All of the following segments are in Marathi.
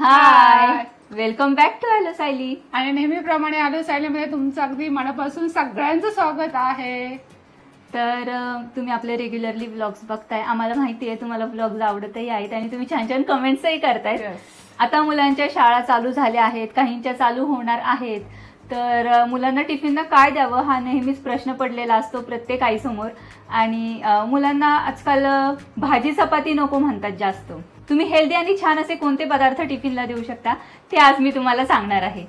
High, welcome back to hello Sayali. आणि नेहमीप्रमाणे हॅलो सायलीमध्ये तुमचं अगदी मनापासून सगळ्यांचं स्वागत आहे. तर तुम्ही आपले रेग्युलरली व्लॉग्स बघताय, आम्हाला माहिती आहे तुम्हाला व्लॉग्स आवडतही आहेत आणि तुम्ही छान छान कमेंट्सही करतायत. आता मुलांच्या शाळा चालू झाल्या आहेत, काहींच्या चालू होणार आहेत. तर मुलांना टिफिनला काय द्यावं हा नेहमीच प्रश्न पडलेला असतो प्रत्येक आईसमोर. आणि मुलांना आजकाल भाजी चपाती नको म्हणतात जास्त. तुम्ही हेल्दी आणि छान असे कोणते पदार्थ टिफिनला देऊ शकता ते आज मी तुम्हाला सांगणार आहे.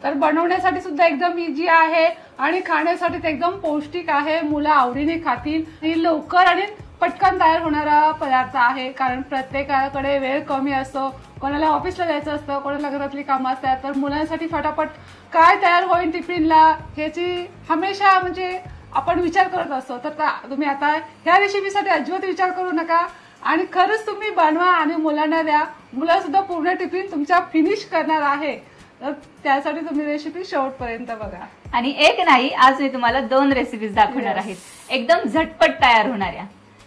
तर बनवण्यासाठी सुद्धा एकदम इझी आहे आणि खाण्यासाठी ते एकदम पौष्टिक आहे. मुलं आवडीने खातील. लवकर आणि पटकन तयार होणारा पदार्थ आहे, कारण प्रत्येकाकडे वेळ कमी असतो. कोणाला ऑफिसला जायचं असतं, कोणाला घरातली कामं असतात. तर मुलांसाठी फटाफट काय तयार होईल टिफिनला ह्याची हमेशा म्हणजे आपण विचार करत असतो. तर तुम्ही आता ह्या रेसिपीसाठी अजिबात विचार करू नका आणि खरंच तुम्ही बनवा आणि मुलांना द्या. मुलं सुद्धा पूर्ण टिफिन तुमच्या फिनिश करणार आहे. तर त्यासाठी तुम्ही रेसिपी शेवटपर्यंत बघा. आणि एक नाही, आज मी तुम्हाला 2 रेसिपीज दाखवणार आहेत, एकदम झटपट तयार होणाऱ्या.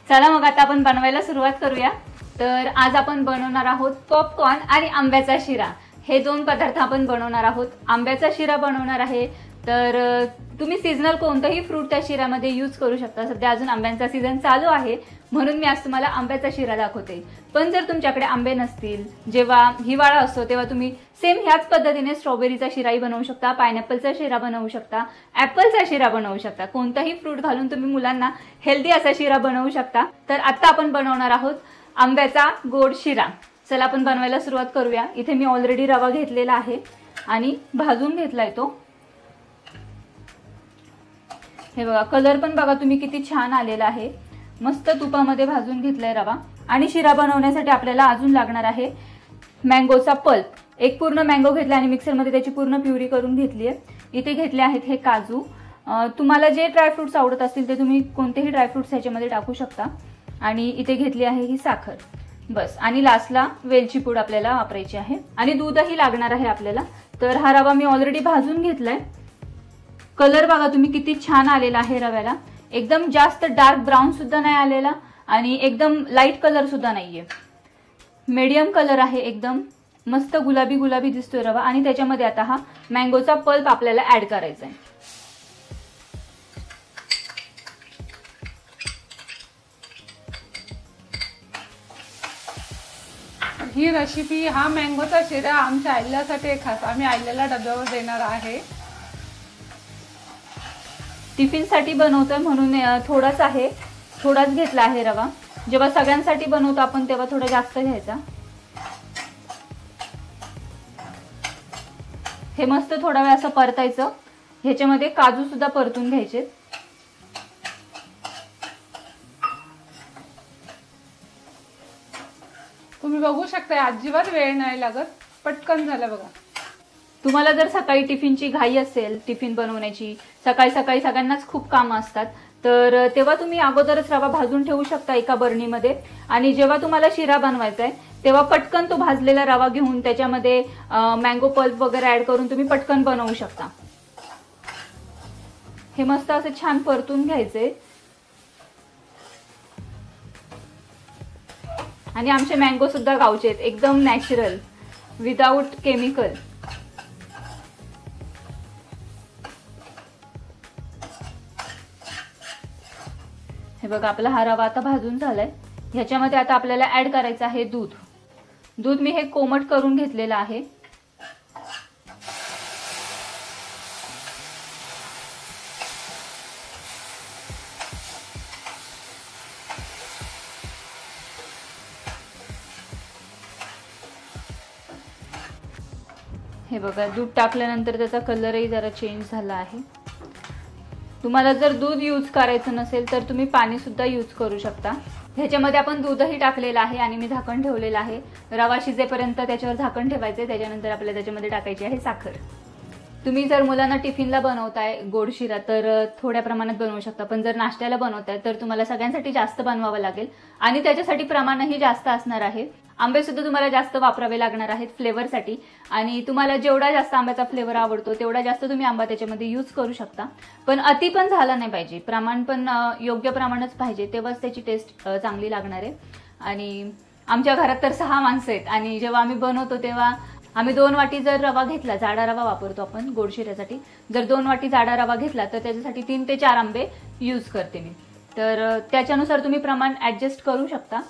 चला मग आता आपण बनवायला सुरुवात करूया. तर आज आपण बनवणार आहोत पॉपकॉर्न आणि आंब्याचा शिरा. हे 2 पदार्थ आपण बनवणार आहोत. आंब्याचा शिरा बनवणार आहे, तर तुम्ही सीझनल कोणतंही फ्रूट त्या शिऱ्यामध्ये यूज करू शकता. सध्या अजून आंब्यांचा सीझन चालू आहे म्हणून मी आज तुम्हाला आंब्याचा शिरा दाखवते. पण जर तुमच्याकडे आंबे नसतील, जेव्हा हिवाळा असतो तेव्हा तुम्ही सेम ह्याच पद्धतीने स्ट्रॉबेरीचा शिराही बनवू शकता, पायनॅपलचा शिरा बनवू शकता, ऍपलचा शिरा बनवू शकता. कोणताही फ्रूट घालून तुम्ही मुलांना हेल्दी असा शिरा बनवू शकता. तर आता आपण बनवणार आहोत आंब्याचा गोड शिरा. चला आपण बनवायला सुरुवात करूया. इथे मी ऑलरेडी रवा घेतलेला आहे आणि भाजून घेतलाय तो. हे बघा, कलर पण बघा तुम्ही किती छान आलेला आहे. मस्त तुपामध्ये भाजून घेतलाय रवा. आणि शिरा बनवण्यासाठी आपल्याला अजून लागणार आहे मँगोचा पल्प. एक पूर्ण मँगो घेतला आणि मिक्सरमध्ये त्याची पूर्ण प्युरी करून घेतली आहे. इथे घेतले आहेत हे काजू. तुम्हाला जे ड्रायफ्रुट्स आवडत असतील ते तुम्ही कोणतेही ड्रायफ्रुट्स ह्याच्यामध्ये टाकू शकता. आणि इथे घेतली आहे ही साखर, बस. आणि लास्टला वेलची पूड आपल्याला वापरायची आहे आणि दूधही लागणार आहे आपल्याला. तर हा रवा मी ऑलरेडी भाजून घेतलाय. कलर बघा तुम्ही किती छान आलेला आहे रव्याला. एकदम जास्त डार्क ब्राऊन सुद्धा नाही आलेला आणि एकदम लाईट कलर सुद्धा नाहीये. मीडियम कलर आहे, एकदम मस्त गुलाबी गुलाबी दिसतोय रवा. आणि त्याच्यामध्ये आता हा मँगोचा पल्प आपल्याला ऍड करायचा आहे. ही रेसिपी, हा मँगोचा शिरा आमच्या आईल्यासाठी खास आम्ही आईल्याला डब्यावर देणार आहे. टिफिनसाठी बनवतोय म्हणून थोडाच आहे, थोडाच घेतला आहे रवा. जेव्हा सगळ्यांसाठी बनवतो आपण तेव्हा थोडा जास्त घ्यायचा. हे मस्त थोडा वेळ असं परतायचं. ह्याच्यामध्ये काजू सुद्धा परतून घ्यायचे. तुम्ही बघू शकता अजिबात वेळ नाही लागत, पटकन झालं बघा. तुम्हाला जर सकाळी टिफिनची घाई असेल, टिफिन बनवण्याची, सकाळी सकाळी सगळ्यांनाच खूप कामं असतात, तर तेव्हा तुम्ही अगोदरच रवा भाजून ठेवू शकता एका बरणीमध्ये. आणि जेव्हा तुम्हाला शिरा बनवायचा आहे तेव्हा पटकन तो भाजलेला रवा घेऊन त्याच्यामध्ये मँगो पल्प वगैरे ऍड करून तुम्ही पटकन बनवू शकता. हे मस्त असं छान परतून घ्यायचे. आणि आमचे मँगो सुद्धा गावचे आहेत, एकदम नॅचरल, विदाऊट केमिकल. हे बघा, आपला हा रवा आता भाजून झालाय. ह्याच्यामध्ये आता आपल्याला ऍड करायचं आहे दूध. दूध मी हे कोमट करून घेतलेलं आहे. हे बघा, दूध टाकल्यानंतर त्याचा कलरही जरा चेंज झाला आहे. तुम्हाला जर दूध यूज करायचं नसेल तर तुम्ही पाणी सुद्धा यूज करू शकता. ह्याच्यामध्ये आपण दूधही टाकलेलं आहे आणि मी झाकण ठेवलेलं आहे. रवा शिजेपर्यंत त्याच्यावर झाकण ठेवायचे. त्याच्यानंतर आपल्याला त्याच्यामध्ये टाकायची आहे साखर. तुम्ही जर मुलांना टिफिनला बनवताय गोड शिरा तर थोड्या प्रमाणात बनवू शकता. पण जर नाश्त्याला बनवताय तर तुम्हाला सगळ्यांसाठी जास्त बनवावं लागेल आणि त्याच्यासाठी प्रमाणही जास्त असणार आहे. आंबे सुद्धा तुम्हाला जास्त वापरावे लागणार आहेत फ्लेवरसाठी. आणि तुम्हाला जेवढा जास्त आंब्याचा फ्लेवर आवडतो तेवढा जास्त तुम्ही आंबा त्याच्यामध्ये यूज करू शकता. पण अति पण झाला नाही पाहिजे, प्रमाण पण योग्य प्रमाणच पाहिजे, तेव्हाच त्याची टेस्ट चांगली लागणार आहे. आणि आमच्या घरात तर 6 माणसं आहेत आणि जेव्हा आम्ही बनवतो तेव्हा आम्ही 2 वाटी जर रवा घेतला, जाडा रवा वापरतो आपण गोड शिऱ्यासाठी, जर 2 वाटी जाडा रवा घेतला तर त्याच्यासाठी 3 ते 4 आंबे यूज करते मी. तर त्याच्यानुसार तुम्ही प्रमाण ऍडजस्ट करू शकता.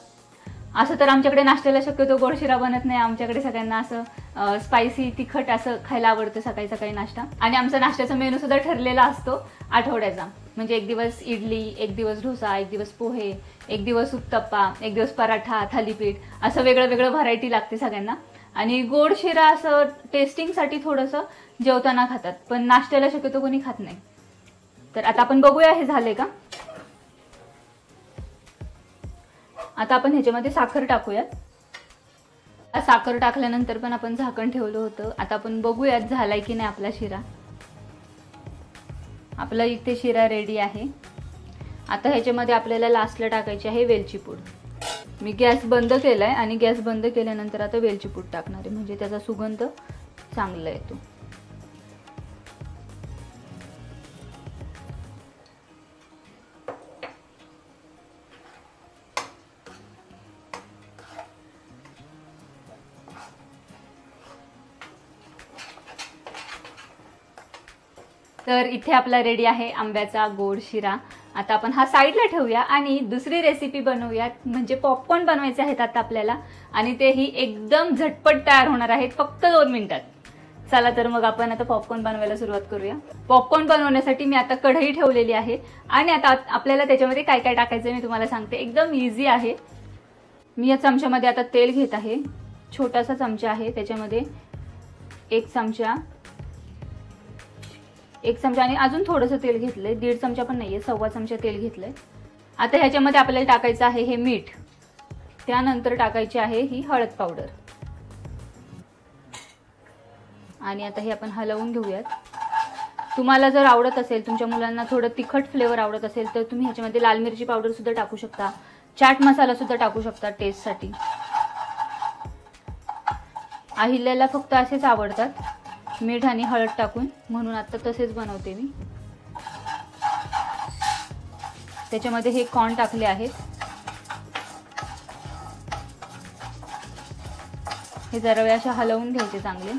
असं तर आमच्याकडे नाश्त्याला शक्यतो गोड शिरा बनत नाही. आमच्याकडे सगळ्यांना असं स्पायसी तिखट असं खायला आवडतं सकाळी सकाळी नाश्ता. आणि आमचा नाश्त्याचा मेनू सुद्धा ठरलेला असतो आठवड्याचा. म्हणजे एक दिवस इडली, एक दिवस डोसा, एक दिवस पोहे, एक दिवस उत्तप्पा, एक दिवस पराठा, थालीपीठ, असं वेगळं वेगळं व्हरायटी लागते सगळ्यांना. आणि गोड शिरा असं टेस्टिंगसाठी थोडंसं जेवताना खातात, पण नाश्त्याला शक्यतो कोणी खात नाही. तर आता आपण बघूया हे झाले का. आता आपण ह्याच्यामध्ये साखर टाकूयात. साखर टाकल्यानंतर पण आपण झाकण ठेवलं होतं. आता आपण बघूयात झालाय की नाही आपला शिरा. आपला इथे शिरा रेडी आहे. आता ह्याच्यामध्ये आपल्याला लास्टला टाकायची आहे वेलची पूड. मी गॅस बंद केलाय आणि गॅस बंद केल्यानंतर आता वेलची पूड टाकणार आहे, म्हणजे त्याचा सुगंध चांगला येतो. तर इथे आपला रेडी आहे आंब्याचा गोड शिरा. आता आपण हा साईडला ठेवूया आणि दुसरी रेसिपी बनवूयात, म्हणजे पॉपकॉर्न बनवायचे आहेत आता आपल्याला. आणि तेही एकदम झटपट तयार होणार आहेत, फक्त 2 मिनिटात. चला तर मग आपण आता पॉपकॉर्न बनवायला सुरुवात करूया. पॉपकॉर्न बनवण्यासाठी मी आता कढई ठेवलेली आहे आणि आता आपल्याला त्याच्यामध्ये काय काय टाकायचं मी तुम्हाला सांगते. एकदम इझी आहे. मी या चमच्यामध्ये आता तेल घेत आहे. छोटासा चमचा आहे, त्याच्यामध्ये 1 चमचा आणि अजून थोडंसं तेल घेतलंय. 1.5 चमचा पण नाहीये, 1.25 चमचा तेल घेतलंय. आता ह्याच्यामध्ये आपल्याला टाकायचं आहे हे मीठ. त्यानंतर टाकायची आहे ही हळद पावडर. आणि आता हे आपण हलवून घेऊयात. तुम्हाला जर आवडत असेल, तुमच्या मुलांना थोडं तिखट फ्लेवर आवडत असेल तर तुम्ही ह्याच्यामध्ये लाल मिरची पावडर सुद्धा टाकू शकता, चाट मसाला सुद्धा टाकू शकता टेस्टसाठी. अहिल्याला फक्त असेच आवडतात मीठ आणि हळद टाकून, म्हणून आता तसेच बनवते मी. त्याच्यामध्ये हे कॉर्न टाकले आहेत. हे जरा वेळ अशा हलवून घ्यायचे चांगले.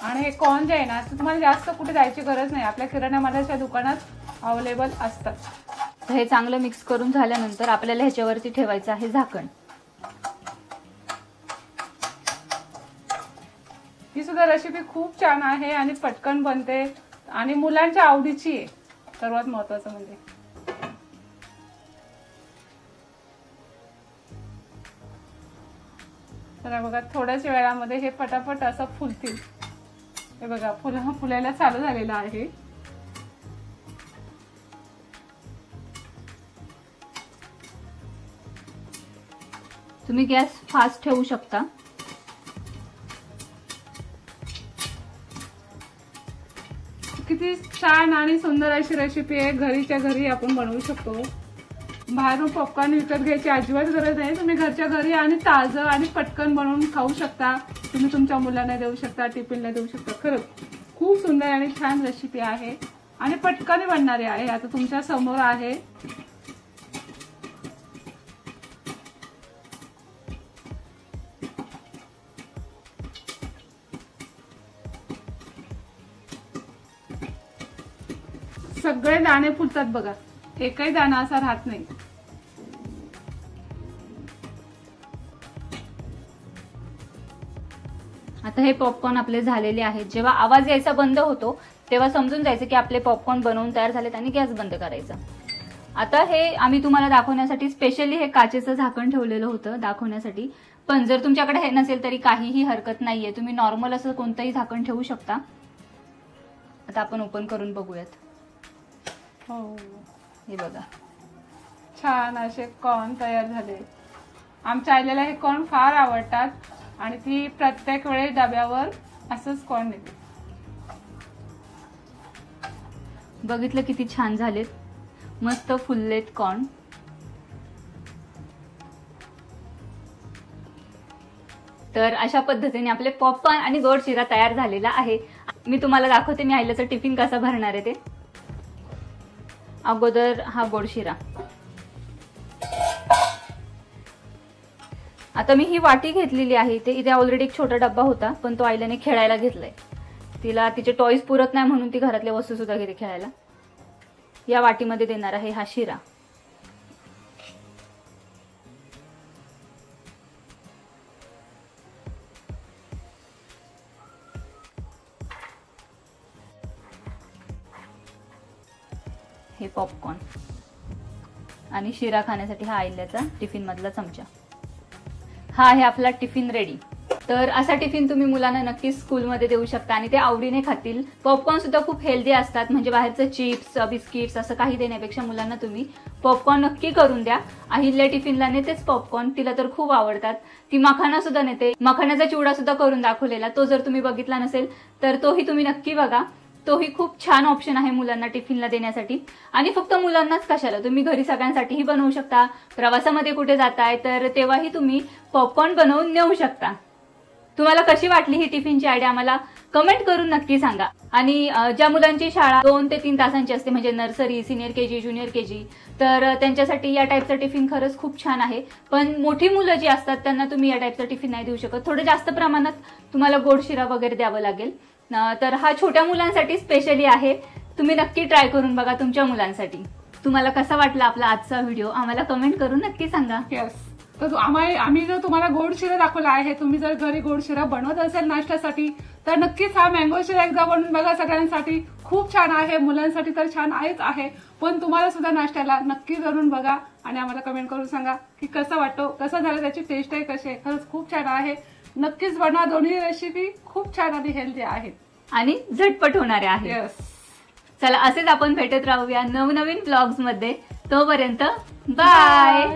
आणि हे कॉर्न जे आहे ना, तुम्हाला जास्त कुठे जायची गरज नाही, आपल्या किराणा मालाच्या दुकानात अवेलेबल असतात. तर हे चांगलं मिक्स करून झाल्यानंतर आपल्याला ह्याच्यावरती ठेवायचं आहे झाकण. ही सुद्धा रेसिपी खूप छान आहे आणि पटकन बनते आणि मुलांच्या आवडीची आहे सर्वात महत्वाचं म्हणजे. तर बघा थोड्याच वेळामध्ये हे पटापट असं फुलतील. हे बघा फुलायला चालू झालेलं आहे. तुम्ही गॅस फास्ट ठेवू शकता. किती छान आणि सुंदर अशी रेसिपी आहे. घरीच्या घरी आपण बनवू शकतो. बाहेरून पॉपकॉर्न विकत घ्यायची अजिबात गरज नाही. तुम्ही घरच्या घरी आणि ताजं आणि पटकन बनवून खाऊ शकता. तुम्ही तुमच्या मुलांना देऊ शकता, टिफिनला देऊ शकता. खरंच खूप सुंदर आणि छान रेसिपी आहे आणि पटकन बनणारी आहे. आता तुमच्या समोर आहे. सगळे दाणे फुलतात बघा, एकही दाणा असा राहत नाही. आता हे पॉपकॉर्न आपले झालेले आहेत. जेव्हा आवाज यायचा बंद होतो तेव्हा समजून जायचं की आपले पॉपकॉर्न बनवून तयार झालेत आणि गॅस बंद करायचा. आता हे आम्ही तुम्हाला दाखवण्यासाठी स्पेशली हे काचेचं झाकण ठेवलेलं होतं दाखवण्यासाठी. पण जर तुमच्याकडे हे नसेल तरी काहीही हरकत नाहीये, तुम्ही नॉर्मल असं कोणतंही झाकण ठेवू शकता. आता आपण ओपन करून बघूयात. हो, हे बघा छान असे कॉर्न तयार झाले. आमच्या आईला हे कॉर्न फार आवडतात आणि ती प्रत्येक वेळेस डब्यावर असंच कॉर्न देते. बघितलं किती छान झालेत, मस्त फुललेत कॉर्न. तर अशा पद्धतीने आपले पॉपकॉर्न आणि गोड शिरा तयार झालेला आहे. मी तुम्हाला दाखवते मी आईलाचा टिफिन कसा भरणार आहे ते. अगोदर हा गोड शिरा. आता मी ही वाटी घेतलेली आहे. इथे ऑलरेडी एक छोटा डब्बा होता, पण तो आईलाने खेळायला घेतलाय. तिला तिचे टॉयज पुरत नाही म्हणून ती घरातल्या वस्तू सुद्धा घेते खेळायला. या वाटीमध्ये देणार आहे हा शिरा. हे पॉपकॉर्न आणि शिरा खाण्यासाठी हा आईल्याचा टिफिन मधला चमचा. हा आहे आपला टिफिन रेडी. तर असा टिफिन तुम्ही मुलांना नक्कीच स्कूलमध्ये देऊ शकता आणि ते आवडीने खातील. पॉपकॉर्न सुद्धा खूप हेल्दी असतात, म्हणजे बाहेरचं चिप्स बिस्किट्स असं काही देण्यापेक्षा मुलांना तुम्ही पॉपकॉर्न नक्की करून द्या. अहिल्या टिफिनला नेतेच पॉपकॉर्न, तिला तर खूप आवडतात. ती मखाना सुद्धा नेते. मखाण्याचा चिवडा सुद्धा करून दाखवलेला, तो जर तुम्ही बघितला नसेल तर तोही तुम्ही नक्की बघा. तोही खूप छान ऑप्शन आहे मुलांना टिफिनला देण्यासाठी. आणि फक्त मुलांनाच कशाला, तुम्ही घरी सगळ्यांसाठीही बनवू शकता. प्रवासामध्ये कुठे जाताय तर तेव्हाही तुम्ही पॉपकॉर्न बनवून नेऊ शकता. तुम्हाला कशी वाटली ही टिफिनची आयडिया आम्हाला कमेंट करून नक्की सांगा. आणि ज्या मुलांची शाळा 2 ते 3 तासांची असते, म्हणजे nursery, senior KG, junior KG, तर त्यांच्यासाठी या टाईपचा टिफिन खरंच खूप छान आहे. पण मोठी मुलं जी असतात त्यांना तुम्ही या टाईपचा टिफिन नाही देऊ शकत. थोडं जास्त प्रमाणात तुम्हाला गोड शिरा वगैरे द्यावं लागेल. तर हा छोट्या मुलांसाठी स्पेशली आहे. तुम्ही नक्की ट्राय करून बघा तुमच्या मुलांसाठी. तुम्हाला कसा वाटला आपला आजचा व्हिडिओ आम्हाला कमेंट करून नक्की सांगा. येस, तर आम्ही जर तुम्हाला गोड शिरा दाखवला आहे, तुम्ही जर घरी गोड शिरा बनवत असेल नाश्त्यासाठी तर नक्कीच हा मँगो शिरा एकदा बनवून बघा. सगळ्यांसाठी खूप छान आहे, मुलांसाठी तर छान आहेच आहे, पण तुम्हाला सुद्धा नाश्त्याला नक्की करून बघा आणि आम्हाला कमेंट करून सांगा की कसं वाटतो, कसं झालं, त्याची टेस्ट आहे कशी आहे. खरंच खूप छान आहे, नक्कीच बनवा. दोन्ही रेसिपी खूप छान आणि हेल्दी आहेत आणि झटपट होणाऱ्या आहेत. चला, असेच आपण भेटत राहूया नवनवीन ब्लॉग्स मध्ये. तोपर्यंत बाय.